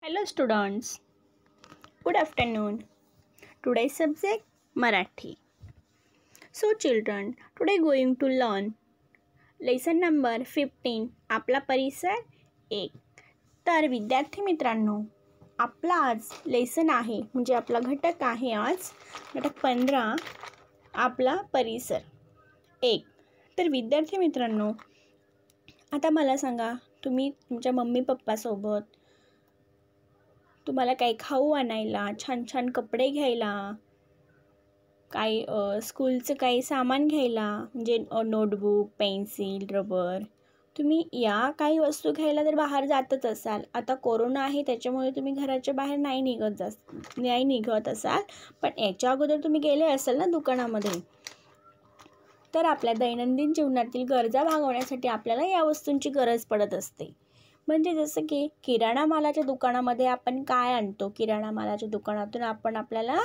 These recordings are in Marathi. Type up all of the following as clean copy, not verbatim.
Hello students, good afternoon. Today's subject Marathi. So children, today going to learn lesson number 15 आपला परिसर 1. तर विद्यार्थी मित्रांनो, आपला आज लेसन आहे म्हणजे आपला घटक आहे आज घटक 15 आपला परिसर 1. तर विद्यार्थी मित्रांनो, आता मला सांगा, तुम्ही तुमच्या मम्मी पप्पा सोबत तुम्हाला काही खाऊ आणायला, छान छान कपडे घ्यायला, काही स्कूलचं काही सामान घ्यायला म्हणजे नोटबुक, पेन्सिल, रबर, तुम्ही या काही वस्तू घ्यायला तर बाहेर जातच असाल. आता कोरोना आहे त्याच्यामुळे तुम्ही घराच्या बाहेर नाही निघत असाल, पण याच्या अगोदर तुम्ही गेले असाल ना दुकानामध्ये. तर आपल्या दैनंदिन जीवनातील गरजा भागवण्यासाठी आपल्याला या वस्तूंची गरज पडत असते. म्हणजे जसं की किराणा मालाच्या दुकानामध्ये आपण काय आणतो, किराणा मालाच्या दुकानातून आपण आपल्याला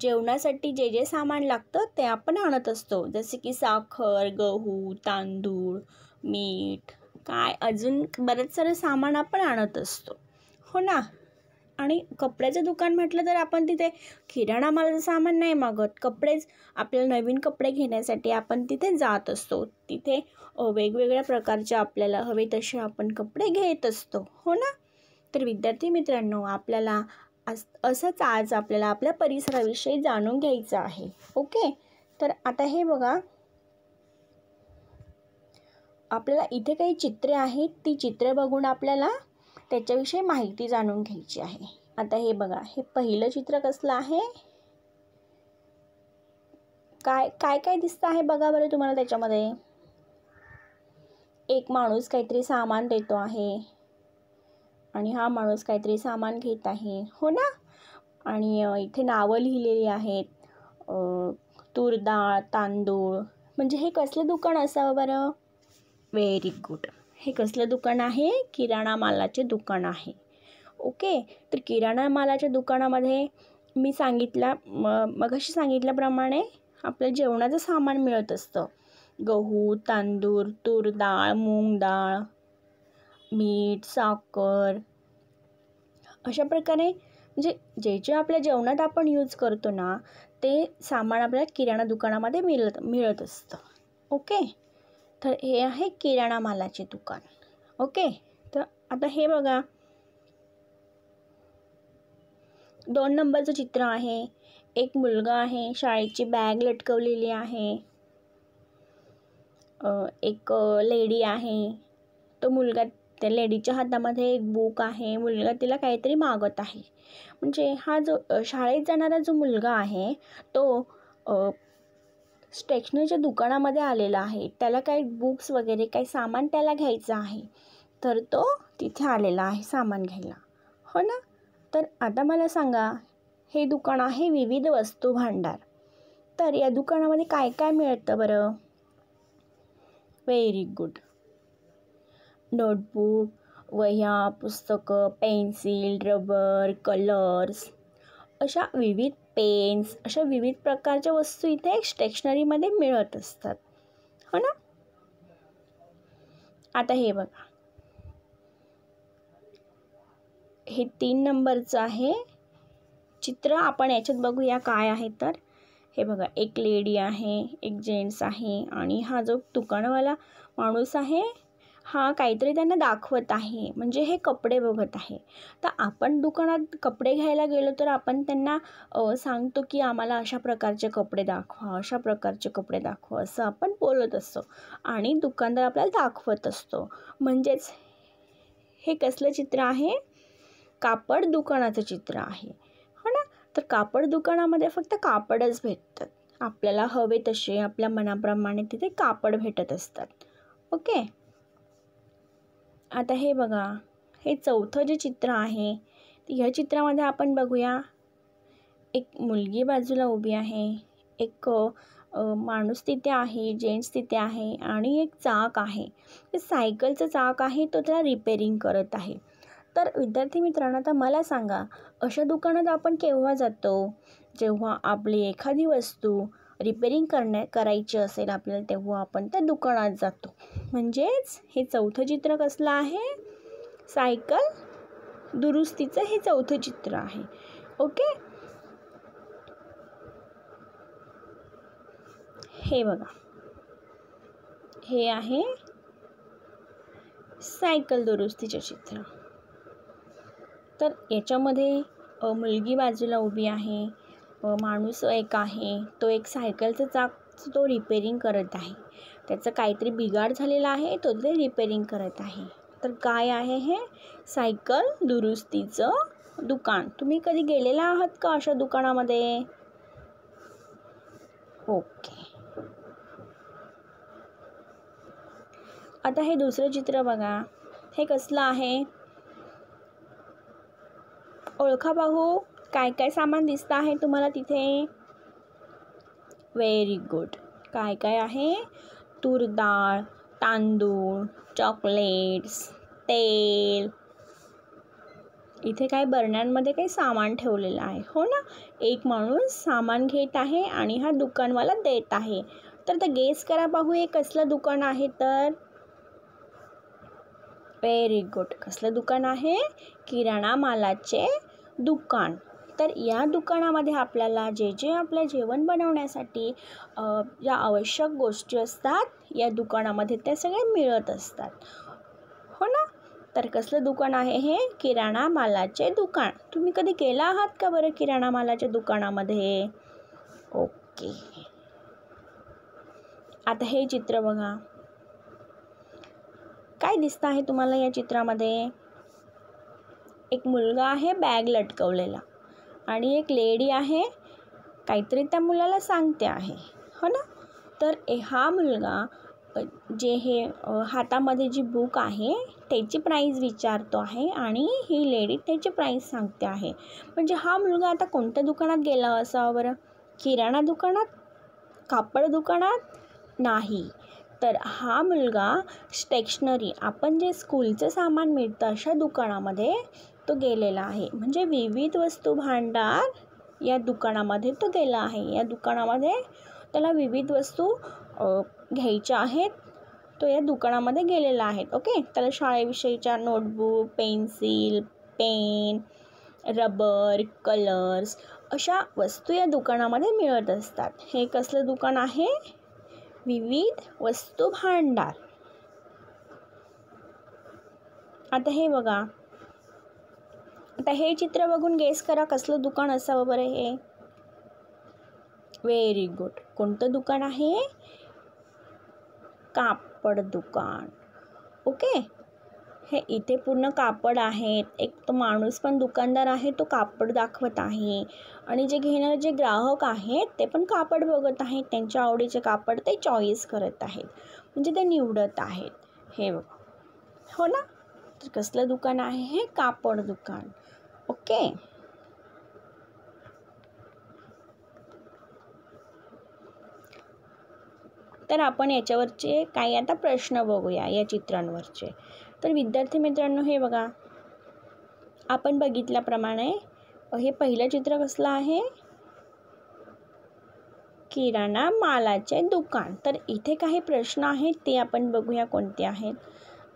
जेवणासाठी जे जे सामान लागतं ते आपण आणत असतो. जसे की साखर, गहू, तांदूळ, मीठ, काय अजून बरेच सारे सामान आपण आणत असतो, हो ना. आणि कपड्याचं दुकान म्हटलं तर आपण तिथे किराणा मालाचं सामान नाही मागत, कपडेच आपल्याला नवीन कपडे घेण्यासाठी आपण तिथे जात असतो. तिथे वेगवेगळ्या प्रकारचे आपल्याला हवे तसे आपण कपडे घेत असतो, हो ना. तर विद्यार्थी मित्रांनो, आपल्याला असंच आज आपल्याला आपल्या परिसराविषयी जाणून घ्यायचं आहे. ओके, तर आता हे बघा, आपल्याला इथे काही चित्रे आहेत, ती चित्रे बघून आपल्याला त्याच्याविषयी माहिती जाणून घ्यायची आहे. आता हे बघा, हे पहिलं चित्र कसलं आहे, काय काय काय दिसतं आहे बघा बरं तुम्हाला त्याच्यामध्ये. एक माणूस काहीतरी सामान देतो आहे आणि हा माणूस काहीतरी सामान घेत आहे, हो ना. आणि इथे नावं लिहिलेली आहेत, तूर डाळ, तांदूळ. म्हणजे हे कसलं दुकान असावं बरं? व्हेरी गुड, हे कसलं दुकान आहे? किराणा मालाचे दुकान आहे. ओके, तर किराणा मालाच्या दुकानामध्ये मी मगाशी सांगितल्याप्रमाणे आपल्या जेवणाचं सामान मिळत असतं. गहू, तांदूळ, तूर डाळ, मूग डाळ, मीठ, साखर, अशा प्रकारे म्हणजे जे जे आपल्या जेवणात आपण यूज करतो ना, ते सामान आपल्याला किराणा दुकानामध्ये मिळत असतं. ओके, तर हे आहे किराणा मालाचे दुकान. ओके, तर आता हे बघा, 2 नंबरचं चित्र आहे. एक मुलगा आहे, शाळेची बॅग लटकवलेली आहे. एक लेडी आहे, तो मुलगा, त्या लेडीच्या हातामध्ये एक बुक आहे. मुलगा तिला काहीतरी मागत आहे. म्हणजे हा जो शाळेत जाणारा जो मुलगा आहे तो स्टेशनरीच्या दुकानामध्ये आलेला आहे. त्याला काही बुक्स वगैरे काही सामान त्याला घ्यायचं आहे, तर तो तिथे आलेला आहे सामान घ्यायला, हो ना. तर आता मला सांगा, हे दुकान आहे विविध वस्तू भांडार. तर या दुकानामध्ये काय काय मिळतं बरं? व्हेरी गुड, नोटबुक, वह्या, पुस्तकं, पेन्सिल, रबर, कलर्स, अशा विविध पेन्स, अशा विविध प्रकारच्या वस्तू इथे स्टेशनरीमध्ये मिळत असतात, हो ना. आता हे बघा, हे 3 नंबरचं आहे चित्र. आपण याच्यात बघूया काय आहे. तर हे बघा, एक लेडी आहे, एक जेंट्स आहे, आणि हा जो दुकानवाला माणूस आहे हा काहीतरी त्यांना दाखवत आहे. म्हणजे हे कपडे बघत आहे. तर आपण दुकानात कपडे घ्यायला गेलो तर आपण त्यांना सांगतो की आम्हाला अशा प्रकारचे कपडे दाखवा, अशा प्रकारचे कपडे दाखवा, असं आपण बोलत असतो आणि दुकानदार आपल्याला दाखवत असतो. म्हणजेच हे कसलं चित्र आहे? कापड दुकानाचं चित्र आहे, हो ना. तर कापड दुकानामध्ये फक्त कापडच भेटतात. आपल्याला हवे तसे आपल्या मनाप्रमाणे तिथे कापड भेटत असतात. ओके, आता हे बघा, हे चौथं जे चित्र आहे, ह्या चित्रामध्ये आपण बघूया, एक मुलगी बाजूला उभी आहे, एक माणूस तिथे आहे, जेंट्स तिथे आहे, आणि एक चाक आहे. ते सायकलचं चाक आहे, तो त्याला रिपेरिंग करत आहे. तर विद्यार्थी मित्रांनो, आता मला सांगा, अशा दुकानात आपण केव्हा जातो? जेव्हा आपली एखादी वस्तू रिपेरिंग करायची असेल आपल्याला, तेव्हा आपण त्या दुकानात जातो. म्हणजेच हे चौथं चित्र कसलं आहे? सायकल दुरुस्तीचं हे चौथं चित्र आहे. ओके, हे बघा, हे आहे सायकल दुरुस्तीचे चित्र. तर याच्यामध्ये मुलगी बाजूला उभी आहे, माणूस एक आहे, तो एक सायकलचं चाक तो रिपेरिंग करत आहे. त्याचं काहीतरी बिघाड झालेला आहे, तो ते रिपेरिंग करत आहे. तर काय आहे हे? सायकल दुरुस्तीचं दुकान. तुम्ही कधी गेलेला आहात का अशा दुकानामध्ये? ओके. आता हे दुसरं चित्र बघा, हे कसलं आहे? ओळखा पाहू, काय काय सामान दिसतं आहे तुम्हाला तिथे? Very good. काय काय आहे? तूर डाळ, तांदूळ, चॉकलेट्स, तेल. इथे काय बरण्यांमध्ये काही सामान ठेवलेलं आहे, हो ना? एक माणूस सामान घेत आहे आणि हा दुकानवाला देत आहे. तर ते गेस करा पाहू, हे कसलं दुकान आहे? तर व्हेरी गुड. कसलं दुकान आहे? किराणा मालाचे दुकान. तर या दुकानामध्ये आपल्याला जे जे आपलं जेवण बनवण्यासाठी ज्या आवश्यक गोष्टी असतात या दुकानामध्ये त्या सगळ्या मिळत असतात, हो ना? तर कसलं दुकान आहे हे? किराणा मालाचे दुकान. तुम्ही कधी गेला आहात का बरं किराणा मालाच्या दुकानामध्ये? ओके. आता हे चित्र बघा, काय दिसतं आहे तुम्हाला या चित्रामध्ये? एक मुलगा आहे बॅग लटकवलेला आणि एक लेडी आहे, काहीतरी त्या मुलाला सांगते आहे, हो ना? तर हा मुलगा जे हे हातामध्ये जी बुक आहे त्याची प्राईस विचारतो आहे आणि ही लेडी त्याची प्राईस सांगते आहे. म्हणजे हा मुलगा आता कोणत्या दुकानात गेला असावा बरं? किराणा दुकानात? कापड दुकानात? नाही. तर हा मुलगा स्टेशनरी, आपण जे स्कूलचं सामान मिळतं अशा दुकानामध्ये तो गेलेला आहे. म्हणजे विविध वस्तू भांडार या दुकानामध्ये तो गेला आहे. या दुकानामध्ये त्याला विविध वस्तू घ्यायच्या आहेत, तो या दुकानामध्ये गेलेला आहे. ओके. त्याला शाळेविषयीच्या notebook, pencil, pen, rubber, colours अशा वस्तू या दुकानामध्ये मिळत असतात. हे कसलं दुकान आहे? विविध वस्तू भांडार. आता हे बघा, आता हे चित्र बघून गेस करा कसलं दुकान असावं बरं हे? Very good. कोणतं दुकान आहे? कापड दुकान. ओके. हे इथे पूर्ण कापड आहेत. एक तो माणूस पण दुकानदार आहे, तो कापड दाखवत आहे आणि जे घेणारे जे ग्राहक आहेत ते पण कापड बघत आहेत. त्यांच्या आवडीचे कापड ते चॉईस करत आहेत, म्हणजे ते निवडत आहेत. हे बघा, हो ना? तर कसलं दुकान आहे हे? कापड दुकान. ओके. तर आपण याच्यावरचे काही आता प्रश्न बघूया या चित्रांवरचे. तर विद्यार्थी मित्रांनो, हे बघा, आपण बघितल्याप्रमाणे हे पहिलं चित्र कसलं आहे? किराणा मालाचे दुकान. तर इथे काही प्रश्न आहेत ते आपण बघूया कोणते आहेत.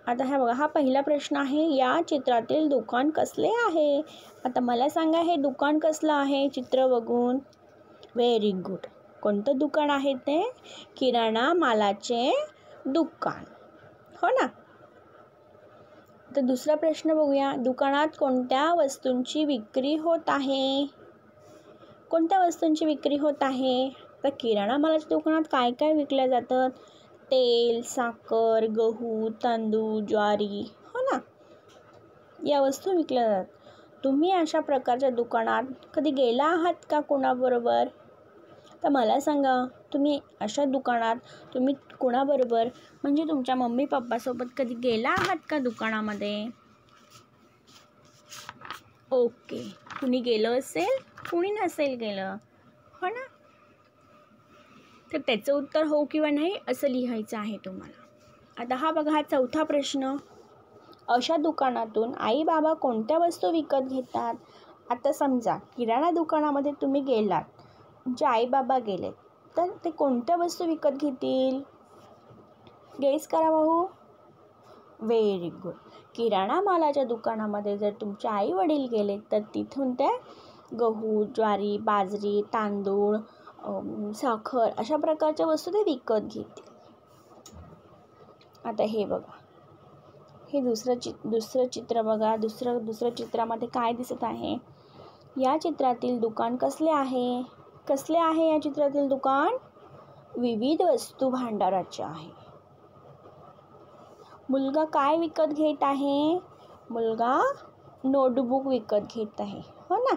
आता हा बघा, हा पहिला प्रश्न आहे, या चित्रातील दुकान कसले आहे? आता मला सांगा हे दुकान कसलं आहे चित्र बघून? Very good. कोणतं दुकान आहे ते? किराणा मालाचे दुकान, हो ना? तर दुसरा प्रश्न बघूया, दुकानात कोणत्या वस्तूंची विक्री होत आहे? कोणत्या वस्तूंची विक्री होत आहे? तर किराणा मालाच्या दुकानात काय काय विकल्या जातात? तेल, साखर, गहू, तांदूळ, ज्वारी, हो ना? या वस्तू विकल्या जातात. तुम्ही अशा प्रकारच्या दुकानात कधी गेला आहात का कोणाबरोबर? तर मला सांगा, तुम्ही अशा दुकानात तुम्ही कोणाबरोबर, म्हणजे तुमच्या मम्मी पप्पासोबत कधी गेला आहात का दुकानामध्ये? ओके. कुणी गेलं असेल, कुणी नसेल गेलं, हो ना? तर त्याचं उत्तर हो किंवा नाही असं लिहायचं आहे तुम्हाला. आता हा बघा, हा चौथा प्रश्न, अशा दुकानातून आई बाबा कोणत्या वस्तू विकत घेतात? आता समजा किराणा दुकानामध्ये तुम्ही गेलात, तुमचे आई बाबा गेले, तर ते कोणत्या वस्तू विकत घेतील? गेस करा भाऊ. Very good. किराणा मालाच्या दुकानामध्ये जर तुमचे आई वडील गेले तर तिथून ते गहू, ज्वारी, बाजरी, तांदूळ, साखर अशा प्रकारच्या वस्तू ते विकत घेतील. आता हे बघा, हे दुसरं चित्र बघा. दुसरं चित्रामध्ये काय दिसत आहे? या चित्रातील दुकान कसले आहे? कसले आहे या चित्रातील दुकान? विविध वस्तू भांडाराचे आहे. मुलगा काय विकत घेत आहे? मुलगा नोटबुक विकत घेत आहे, हो ना?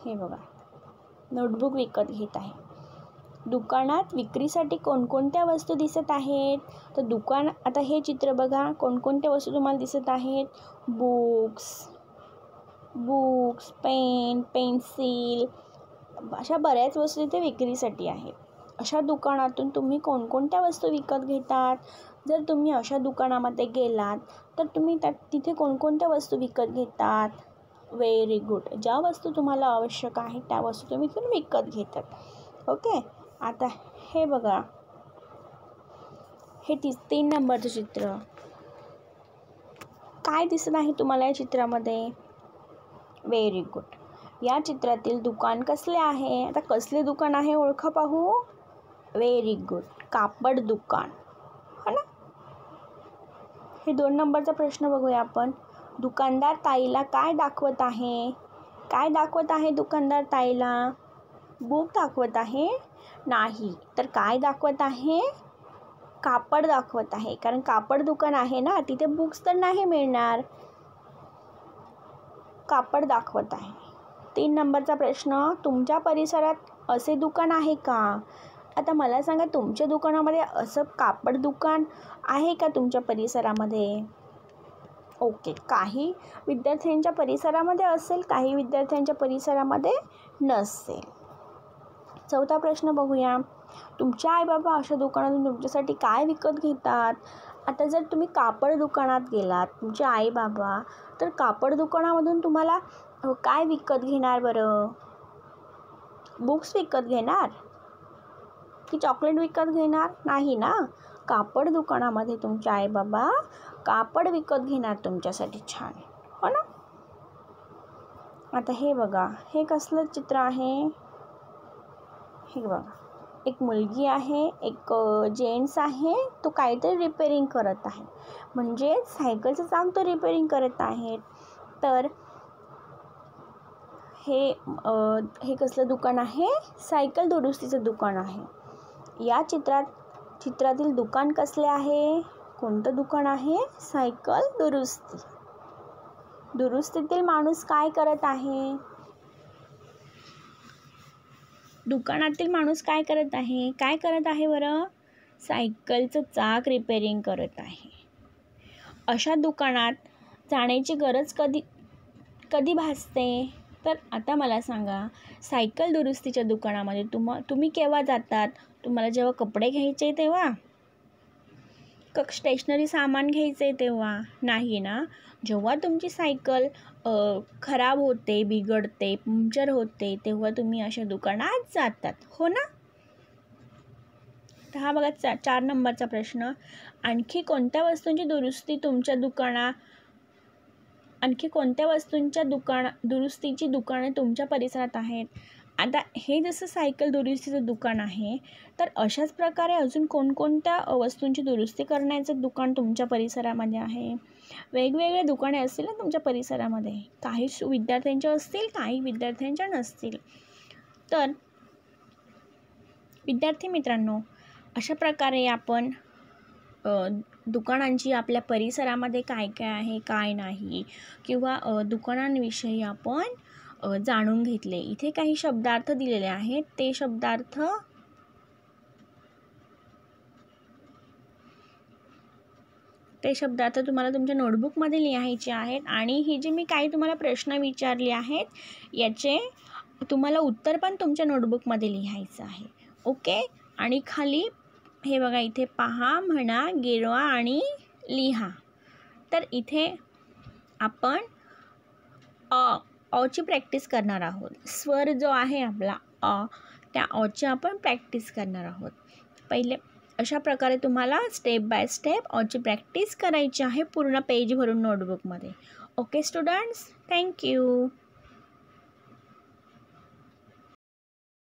हे बघा, नोटबुक विकत घेत आहे. दुकानात विक्रीसाठी कोणकोणत्या वस्तू दिसत आहेत? तर दुकान, आता हे चित्र बघा, कोणकोणत्या वस्तू तुम्हाला दिसत आहेत? बुक्स, पेन, पेन्सिल अशा बऱ्याच वस्तू इथे विक्रीसाठी आहेत. अशा दुकानातून तुम्ही कोणकोणत्या वस्तू विकत घेतात? जर तुम्ही अशा दुकानामध्ये गेलात तर तुम्ही तिथे कोणकोणत्या वस्तू विकत घेतात? Very good. ज्या वस्तू तुम्हाला आवश्यक आहेत त्या वस्तू तुम्ही इथून विकत घेतात. ओके. आता हे बघा, हे 3 नंबरचं चित्र. काय दिसत आहे तुम्हाला या चित्रामध्ये? Very good. या चित्रातील दुकान कसले आहे? आता कसले दुकान आहे ओळखा पाहू. व्हेरी गुड, कापड दुकान, हो ना? हे 2 नंबरचा प्रश्न बघूया आपण. दुकानदार ताईला काय दाखवत आहे? काय दाखवत आहे दुकानदार ताईला? बुक दाखवत आहे? नाही. तर काय दाखवत आहे? कापड दाखवत आहे. कारण कापड दुकान आहे ना, तिथे बुक्स तर नाही मिळणार. कापड दाखवत आहे. 3 नंबरचा प्रश्न, तुमच्या परिसरात असे दुकान आहे का? आता मला सांगा, तुमच्या दुकानामध्ये असं कापड दुकान आहे का तुमच्या परिसरामध्ये? ओके. काही विद्यार्थ्यांच्या परिसरामध्ये असेल, काही विद्यार्थ्यांच्या परिसरामध्ये नसेल. 4था प्रश्न बघूया. तुमचे आई बाबा अशा दुकानातून तुमच्यासाठी काय विकत घेतात? आता जर तुम्ही कापड दुकानात गेलात, तुमचे आई बाबा, तर कापड दुकानामधून तुम्हाला काय विकत घेणार बरं? बुक्स विकत घेणार की चॉकलेट विकत घेणार? नाही ना. कापड दुकानामध्ये तुमचे आई बाबा कापड विकत घेणार तुमच्यासाठी छान, हो ना? आता हे बघा, हे कसलं चित्र आहे? हे बघा, एक मुलगी आहे, एक जेंट्स आहे, तो काहीतरी रिपेअरिंग करत आहे. म्हणजे सायकलचं चाक तो रिपेअरिंग करत आहे. तर हे कसलं दुकान आहे? सायकल दुरुस्तीचं दुकान आहे. या चित्रातील दुकान कसले आहे? कोणतं दुकान आहे? सायकल दुरुस्ती. दुरुस्तीतील माणूस काय करत आहे? दुकानातील माणूस काय करत आहे? काय करत आहे बरं? सायकलचं चाक रिपेअरिंग करत आहे. अशा दुकानात जाण्याची गरज कधी भासते? तर आता मला सांगा, सायकल दुरुस्तीच्या दुकानामध्ये तुम्ही केव्हा जातात? तुम्हाला जेव्हा कपडे घ्यायचे तेव्हा? स्टेशनरी सामान घ्यायचे तेव्हा? नाही ना. जेव्हा तुमची सायकल खराब होते, बिघडते, पंक्चर होते, तेव्हा तुम्ही अशा दुकानात जातात, हो ना? तर हा बघा 4 नंबरचा प्रश्न. आणखी कोणत्या वस्तूंची दुरुस्तीची दुकाने तुमच्या परिसरात आहेत? आता हे जसं सायकल दुरुस्तीचं दुकान आहे, तर अशाच प्रकारे अजून कोणकोणत्या वस्तूंची दुरुस्ती करण्याचं दुकान तुमच्या परिसरामध्ये आहे? वेगवेगळे दुकाने असतील ना तुमच्या परिसरामध्ये. काही विद्यार्थ्यांच्या असतील, काही विद्यार्थ्यांच्या नसतील. तर विद्यार्थी मित्रांनो, अशा प्रकारे आपण दुकानांची आपल्या परिसरामध्ये काय काय आहे, काय नाही, किंवा दुकानांविषयी आपण जाणून घेतले. इथे काही शब्दार्थ दिलेले आहेत. ते शब्दार्थ तुम्हाला तुमच्या नोटबुकमध्ये लिहायचे आहेत. आणि ही जी मी काही तुम्हाला प्रश्न विचारले आहेत, याचे तुम्हाला उत्तर पण तुमच्या नोटबुकमध्ये लिहायचं आहे. ओके. आणि खाली हे बघा, इथे पहा, म्हणा, गिरवा आणि लिहा. तर इथे आपण अची प्रॅक्टिस करणार आहोत. स्वर जो आहे आपला त्या अची आपण प्रॅक्टिस करणार आहोत. पहिले अशा प्रकारे तुम्हाला स्टेप बाय स्टेप ऑची प्रॅक्टिस करायची आहे पूर्ण पेज भरून नोटबुकमध्ये. Okay students, thank you.